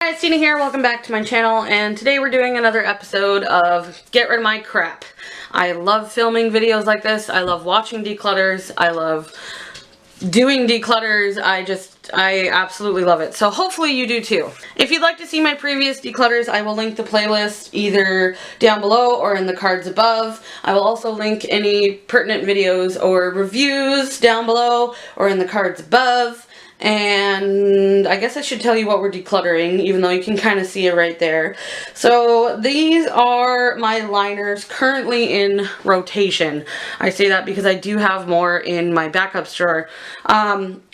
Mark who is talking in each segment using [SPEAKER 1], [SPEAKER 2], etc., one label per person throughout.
[SPEAKER 1] Hi, Kristina here. Welcome back to my channel, and today we're doing another episode of Get Rid of My Crap. I love filming videos like this. I love watching declutters. I love doing declutters. I absolutely love it. So hopefully you do too. If you'd like to see my previous declutters, I will link the playlist either down below or in the cards above. I will also link any pertinent videos or reviews down below or in the cards above. And I guess I should tell you what we're decluttering, even though you can kind of see it right there. So these are my liners currently in rotation. I say that because I do have more in my backups drawer.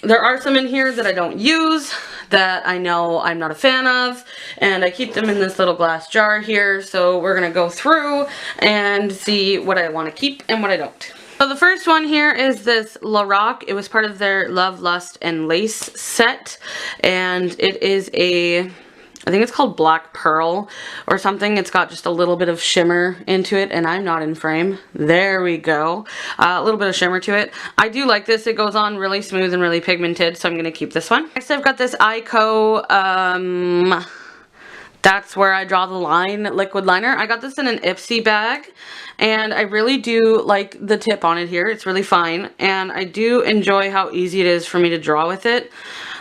[SPEAKER 1] There are some in here that I don't use, that I know I'm not a fan of, and I keep them in this little glass jar here. So we're going to go through and see what I want to keep and what I don't. So the first one here is this Lorac. It was part of their Love, Lust, and Lace set, and it is a, I think it's called Black Pearl or something. It's got just a little bit of shimmer into it, and I'm not in frame. There we go. A little bit of shimmer to it. I do like this. It goes on really smooth and really pigmented, so I'm going to keep this one. Next I've got this Ico, That's Where I Draw the Line liquid liner. I got this in an Ipsy bag, and I really do like the tip on it here. It's really fine, and I do enjoy how easy it is for me to draw with it.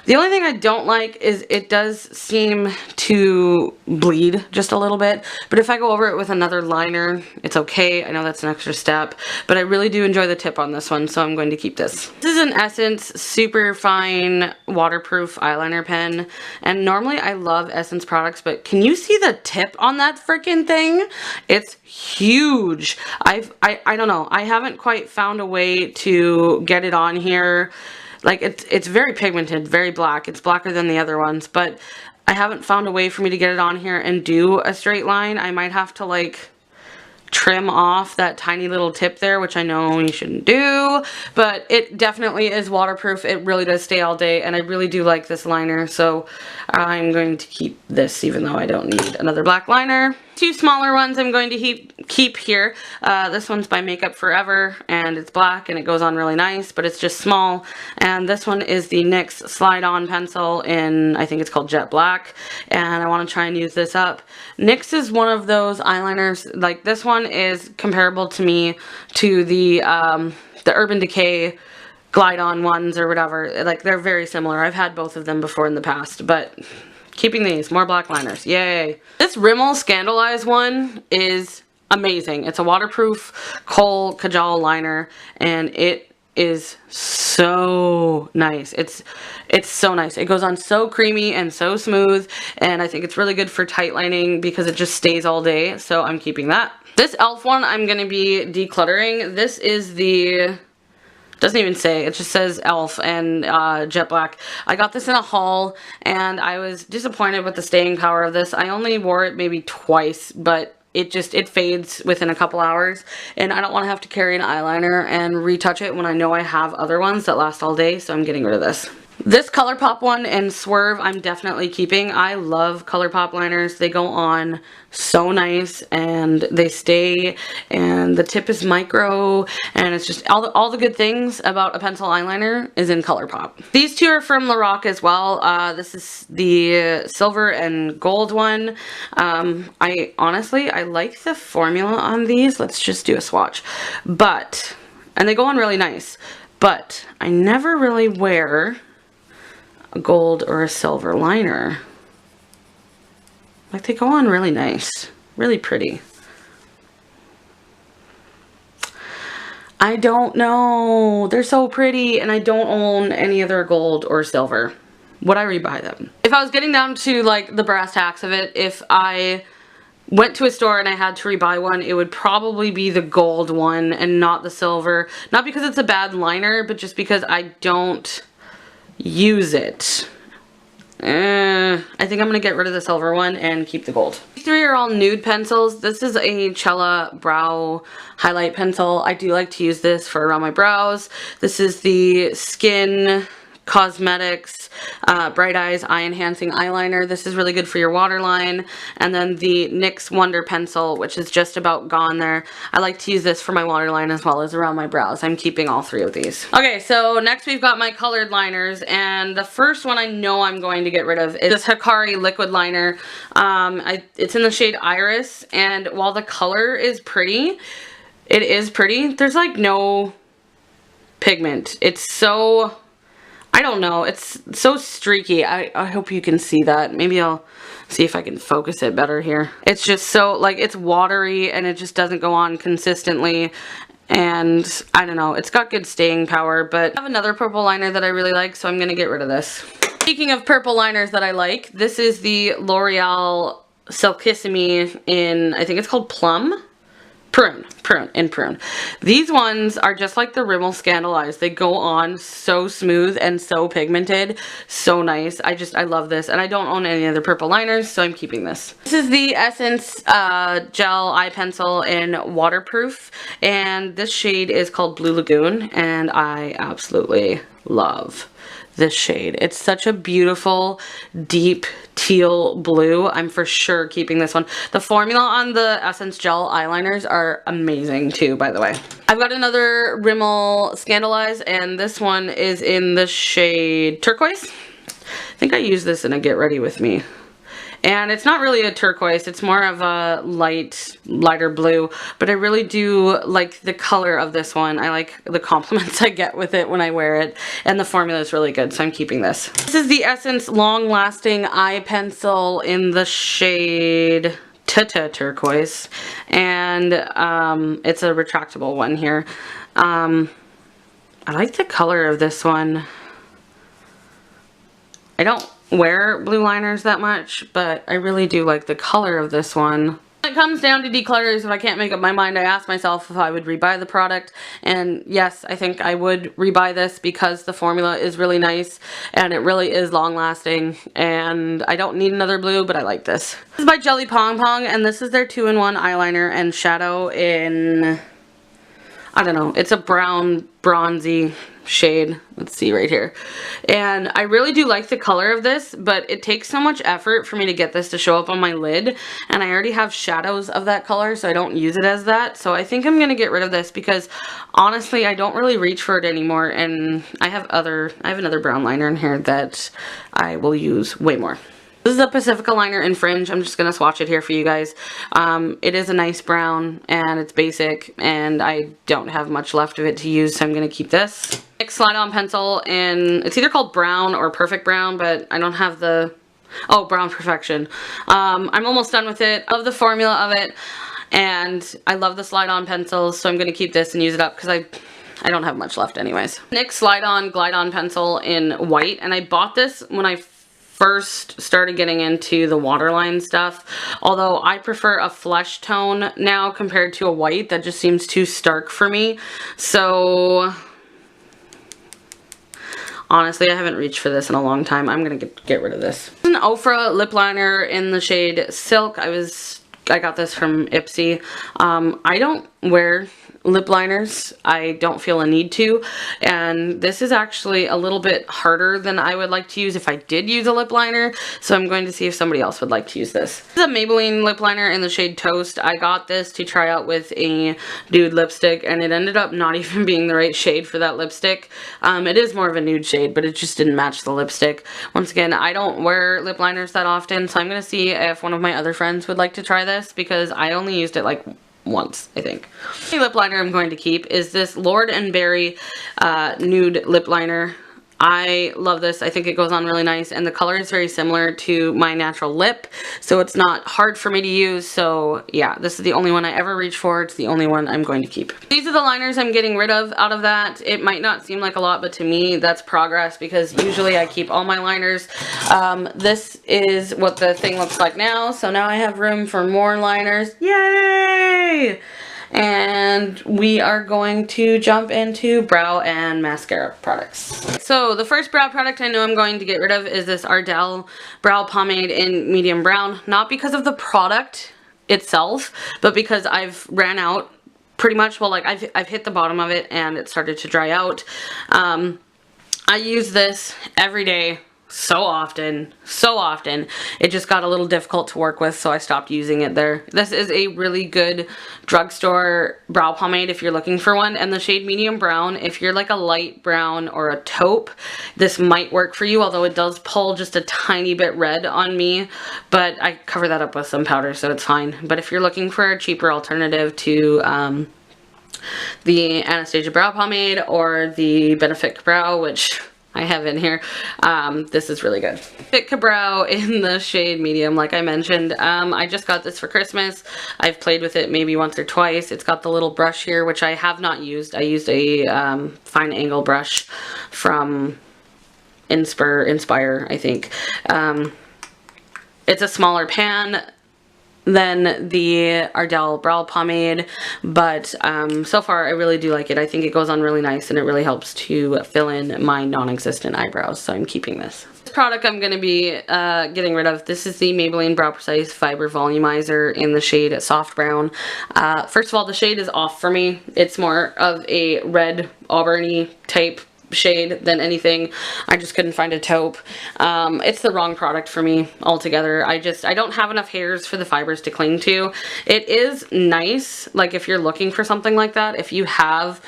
[SPEAKER 1] The only thing I don't like is it does seem to bleed just a little bit, but if I go over it with another liner, it's okay. I know that's an extra step, but I really do enjoy the tip on this one, so I'm going to keep this. This is an Essence super fine waterproof eyeliner pen, and normally I love Essence products, but can you see the tip on that freaking thing? It's huge. I don't know. I haven't quite found a way to get it on here. Like, it's very pigmented, very black. It's blacker than the other ones, but I haven't found a way for me to get it on here and do a straight line. I might have to, like, trim off that tiny little tip there, which I know you shouldn't do, but it definitely is waterproof. It really does stay all day, and I really do like this liner, so I'm going to keep this even though I don't need another black liner. Two smaller ones I'm going to keep here. This one's by Makeup Forever, and it's black and it goes on really nice, but it's just small. And this one is the NYX Slide On Pencil in, I think it's called Jet Black, and I want to try and use this up. NYX is one of those eyeliners, like this one is comparable to me to the Urban Decay Glide On ones or whatever. Like, they're very similar. I've had both of them before in the past, but keeping these, more black liners, yay. This Rimmel Scandal Eyes one is amazing. It's a waterproof kohl kajal liner, and it is so nice. It's so nice. It goes on so creamy and so smooth, and I think it's really good for tight lining because it just stays all day, so I'm keeping that. This e.l.f. one I'm going to be decluttering. This is the... doesn't even say, it just says e.l.f. and Jet Black. I got this in a haul, and I was disappointed with the staying power of this. I only wore it maybe twice, but it fades within a couple hours, and I don't want to have to carry an eyeliner and retouch it when I know I have other ones that last all day, so I'm getting rid of this. This ColourPop one and Swerve I'm definitely keeping. I love ColourPop liners. They go on so nice and they stay, and the tip is micro, and it's just all the good things about a pencil eyeliner is in ColourPop. These two are from Lorac as well. This is the silver and gold one. I honestly like the formula on these. Let's just do a swatch. And they go on really nice, but I never really wear a gold or a silver liner. Like, they go on really nice, really pretty. I don't know, they're so pretty, and I don't own any other gold or silver. Would I rebuy them? If I was getting down to like the brass tacks of it, if I went to a store and I had to rebuy one, it would probably be the gold one and not the silver. Not because it's a bad liner, but just because I don't use it. I think I'm going to get rid of the silver one and keep the gold. These three are all nude pencils. This is a Cella brow highlight pencil. I do like to use this for around my brows. This is the Skin Cosmetics Bright Eyes Eye Enhancing Eyeliner. This is really good for your waterline. And then the NYX Wonder Pencil, which is just about gone there. I like to use this for my waterline as well as around my brows. I'm keeping all three of these. Okay, so next we've got my colored liners, and the first one I know I'm going to get rid of is this Hikari liquid liner. It's in the shade Iris, and while the color is pretty, it is pretty, there's like no pigment. It's so, I don't know, it's so streaky. I hope you can see that. Maybe I'll see if I can focus it better here. It's just so, like, it's watery and it just doesn't go on consistently. And I don't know, it's got good staying power, but I have another purple liner that I really like, so I'm gonna get rid of this. Speaking of purple liners that I like, this is the L'Oreal Silkissime in, I think it's called Plum? Prune. These ones are just like the Rimmel Scandal Eyes. They go on so smooth and so pigmented. So nice. I love this. And I don't own any other purple liners, so I'm keeping this. This is the Essence Gel Eye Pencil in Waterproof. And this shade is called Blue Lagoon. And I absolutely love this shade. It's such a beautiful, deep teal blue. I'm for sure keeping this one. The formula on the Essence Gel eyeliners are amazing too, by the way. I've got another Rimmel Scandal Eyes, and this one is in the shade Turquoise. I think I used this in a Get Ready With Me. And it's not really a turquoise, it's more of a lighter blue, but I really do like the color of this one. I like the compliments I get with it when I wear it, and the formula is really good, so I'm keeping this. This is the Essence Long Lasting Eye Pencil in the shade Turquoise, and it's a retractable one here. I like the color of this one. I don't wear blue liners that much, but I really do like the color of this one. When it comes down to declutters, if I can't make up my mind, I ask myself if I would rebuy the product, and yes, I think I would rebuy this because the formula is really nice and it really is long lasting, and I don't need another blue, but I like this. This is by Jelly Pong Pong, and this is their 2-in-1 eyeliner and shadow in, I don't know, it's a brown bronzy shade. Let's see right here. And I really do like the color of this, but it takes so much effort for me to get this to show up on my lid, and I already have shadows of that color, so I don't use it as that. So I think I'm gonna get rid of this because honestly I don't really reach for it anymore, and I have another brown liner in here that I will use way more. This is a Pacifica liner in Fringe. I'm just going to swatch it here for you guys. It is a nice brown, and it's basic, and I don't have much left of it to use, so I'm going to keep this. NYX Slide-On Pencil in, it's either called Brown or Perfect Brown, but I don't have the, oh, Brown Perfection. I'm almost done with it. I love the formula of it, and I love the slide-on pencils, so I'm going to keep this and use it up because I don't have much left anyways. NYX Slide-On Glide-On Pencil in white, and I bought this when I first started getting into the waterline stuff, although I prefer a flesh tone now compared to a white. That just seems too stark for me. So honestly, I haven't reached for this in a long time. I'm gonna get rid of this. This is an Ofra lip liner in the shade Silk. I got this from Ipsy. I don't wear lip liners. I don't feel a need to, and this is actually a little bit harder than I would like to use if I did use a lip liner, so I'm going to see if somebody else would like to use this. This is a Maybelline lip liner in the shade Toast. I got this to try out with a nude lipstick, and it ended up not even being the right shade for that lipstick. It is more of a nude shade, but it just didn't match the lipstick. Once again, I don't wear lip liners that often, so I'm going to see if one of my other friends would like to try this, because I only used it like once, I think. The lip liner I'm going to keep is this Lord & Berry nude lip liner. I love this. I think it goes on really nice, and the color is very similar to my natural lip, so it's not hard for me to use. So yeah, this is the only one I ever reach for. It's the only one I'm going to keep. These are the liners I'm getting rid of out of that. It might not seem like a lot, but to me that's progress, because usually I keep all my liners. This is what the thing looks like now, so now I have room for more liners. Yay! And we are going to jump into brow and mascara products. So the first brow product I know I'm going to get rid of is this Ardell Brow Pomade in medium brown. Not because of the product itself, but because I've ran out pretty much. Well, like I've hit the bottom of it and it started to dry out. I use this every day. So often, it just got a little difficult to work with, so I stopped using it there. This is a really good drugstore brow pomade if you're looking for one, and the shade medium brown. If you're like a light brown or a taupe, this might work for you, although it does pull just a tiny bit red on me, but I cover that up with some powder, so it's fine. But if you're looking for a cheaper alternative to the Anastasia brow pomade or the Benefit Brow, which I have in here, this is really good. Fit Brow in the shade medium, like I mentioned. I just got this for Christmas. I've played with it maybe once or twice. It's got the little brush here, which I have not used. I used a fine angle brush from Inspire, I think. It's a smaller pan than the Ardell Brow Pomade, but so far I really do like it. I think it goes on really nice, and it really helps to fill in my non-existent eyebrows, so I'm keeping this. This product I'm going to be getting rid of. This is the Maybelline Brow Precise Fiber Volumizer in the shade Soft Brown. First of all, the shade is off for me. It's more of a red auburny type shade than anything. I just couldn't find a taupe. It's the wrong product for me altogether. I don't have enough hairs for the fibers to cling to. It is nice, like if you're looking for something like that, if you have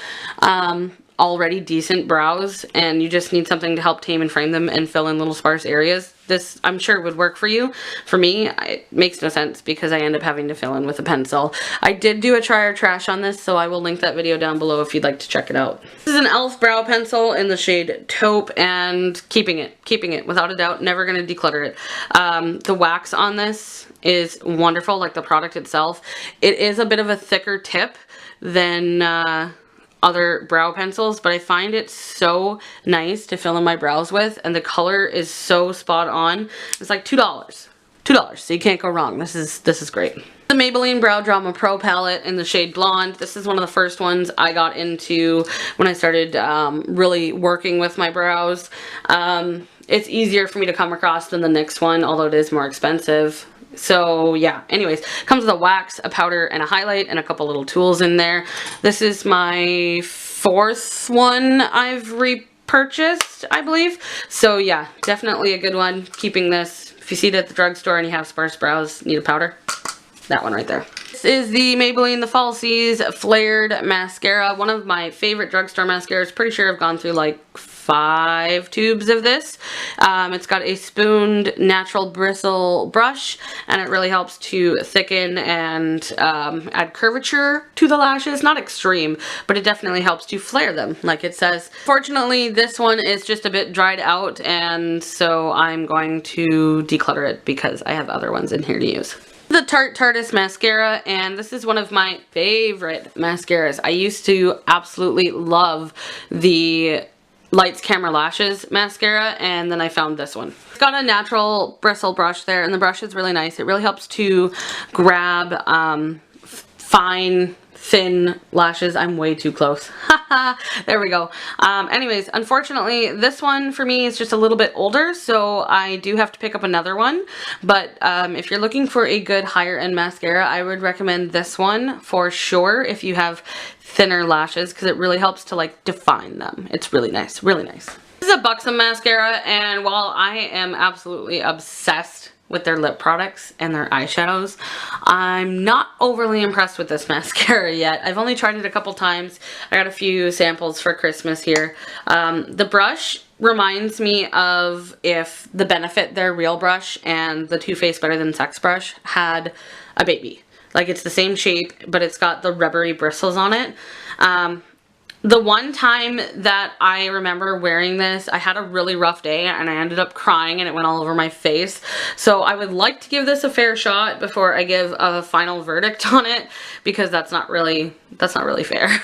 [SPEAKER 1] already decent brows and you just need something to help tame and frame them and fill in little sparse areas, this I'm sure would work for you. For me, it makes no sense because I end up having to fill in with a pencil. I did do a try or trash on this, so I will link that video down below if you'd like to check it out. This is an e.l.f. brow pencil in the shade Taupe, and keeping it without a doubt. Never going to declutter it. The wax on this is wonderful, like the product itself. It is a bit of a thicker tip than other brow pencils, but I find it so nice to fill in my brows with, and the color is so spot on. It's like $2, so you can't go wrong. This is great. The Maybelline Brow Drama Pro palette in the shade Blonde. This is one of the first ones I got into when I started really working with my brows. It's easier for me to come across than the NYX one, although it is more expensive. So yeah, anyways, comes with a wax, a powder, and a highlight, and a couple little tools in there. This is my fourth one I've repurchased, I believe. So yeah, definitely a good one. Keeping this. If you see it at the drugstore and you have sparse brows, need a powder, that one right there. This is the Maybelline The Falsies Flared Mascara. One of my favorite drugstore mascaras. Pretty sure I've gone through like 5 tubes of this. It's got a spooned natural bristle brush, and it really helps to thicken and add curvature to the lashes. Not extreme, but it definitely helps to flare them, like it says. Fortunately, this one is just a bit dried out, and so I'm going to declutter it because I have other ones in here to use. The Tarte Tarteist mascara, and this is one of my favorite mascaras. I used to absolutely love the Lights Camera Lashes mascara, and then I found this one. It's got a natural bristle brush there, and the brush is really nice. It really helps to grab fine, thin lashes. I'm way too close. There we go. Anyways, unfortunately, this one for me is just a little bit older, so I do have to pick up another one. But if you're looking for a good higher end mascara, I would recommend this one for sure if you have thinner lashes, because it really helps to like define them. It's really nice, really nice. This is a Buxom mascara, and while I am absolutely obsessed with their lip products and their eyeshadows, I'm not overly impressed with this mascara yet. I've only tried it a couple times. I got a few samples for Christmas here. The brush reminds me of if the Benefit, their Real brush, and the Too Faced Better Than Sex brush had a baby. Like, it's the same shape, but it's got the rubbery bristles on it. The one time that I remember wearing this, I had a really rough day and I ended up crying and it went all over my face. So I would like to give this a fair shot before I give a final verdict on it, because that's not really fair.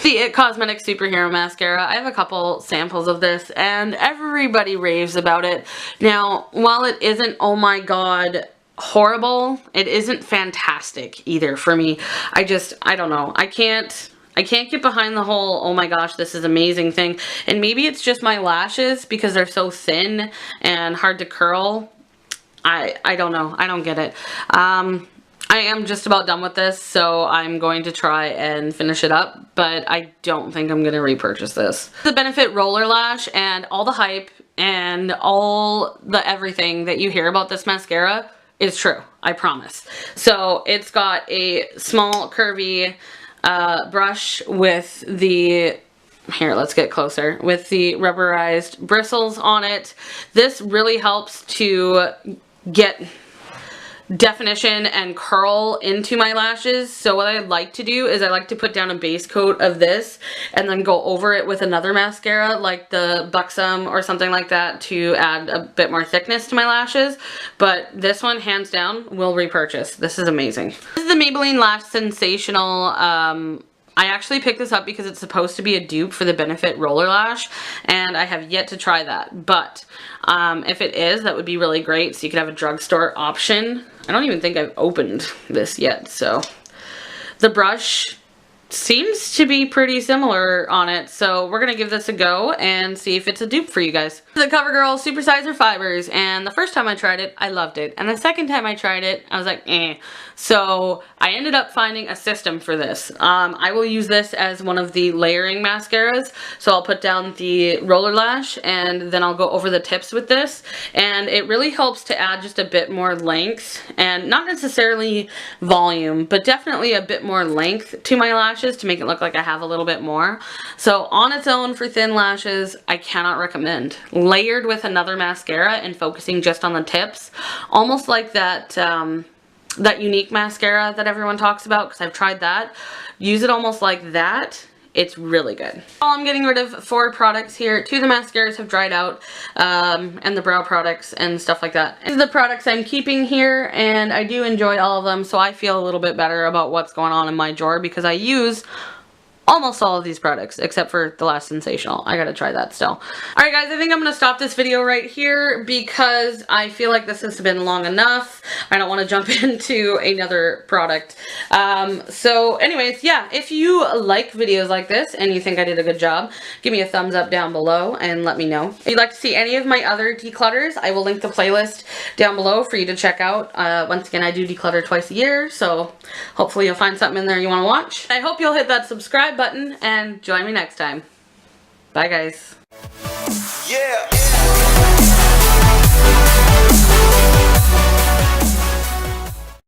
[SPEAKER 1] The It Cosmetics Superhero Mascara. I have a couple samples of this and everybody raves about it. Now, while it isn't, oh my god, horrible, it isn't fantastic either for me. I don't know. I can't get behind the whole, oh my gosh, this is amazing thing. And maybe it's just my lashes because they're so thin and hard to curl. I don't know. I don't get it. I am just about done with this, so I'm going to try and finish it up, but I don't think I'm going to repurchase this. The Benefit Roller Lash and all the hype and all the everything that you hear about this mascara is true, I promise. So it's got a small curvy brush with the, here, let's get closer, with the rubberized bristles on it. This really helps to get definition and curl into my lashes. So what I like to do is I like to put down a base coat of this and then go over it with another mascara like the Buxom or something like that to add a bit more thickness to my lashes. But this one, hands down, will repurchase. This is amazing. This is the Maybelline Lash Sensational. I actually picked this up because it's supposed to be a dupe for the Benefit Roller Lash, and I have yet to try that. But if it is, that would be really great, so you could have a drugstore option. I don't even think I've opened this yet, so. The brush seems to be pretty similar on it, so we're gonna give this a go and see if it's a dupe for you guys. The Covergirl Supersizer Fibers, and the first time I tried it, I loved it, and the second time I tried it, I was like, eh. So I ended up finding a system for this. I will use this as one of the layering mascaras, so I'll put down the roller lash and then I'll go over the tips with this, and it really helps to add just a bit more length, and not necessarily volume, but definitely a bit more length to my lashes to make it look like I have a little bit more. So on its own for thin lashes, I cannot recommend. Layered with another mascara and focusing just on the tips, almost like that that Unique mascara that everyone talks about, because I've tried that. Use it almost like that. It's really good. I'm getting rid of 4 products here. 2 of the mascaras have dried out, and the brow products and stuff like that. These are the products I'm keeping here, and I do enjoy all of them, so I feel a little bit better about what's going on in my drawer because I use almost all of these products except for the Lash Sensational. I gotta try that still. Alright guys, I think I'm gonna stop this video right here because I feel like this has been long enough. I don't want to jump into another product. So anyways, yeah, if you like videos like this and you think I did a good job, give me a thumbs up down below and let me know. If you'd like to see any of my other declutters, I will link the playlist down below for you to check out. Once again, I do declutter twice a year, so hopefully you'll find something in there you want to watch. I hope you'll hit that subscribe button and join me next time. Bye guys.
[SPEAKER 2] Yeah.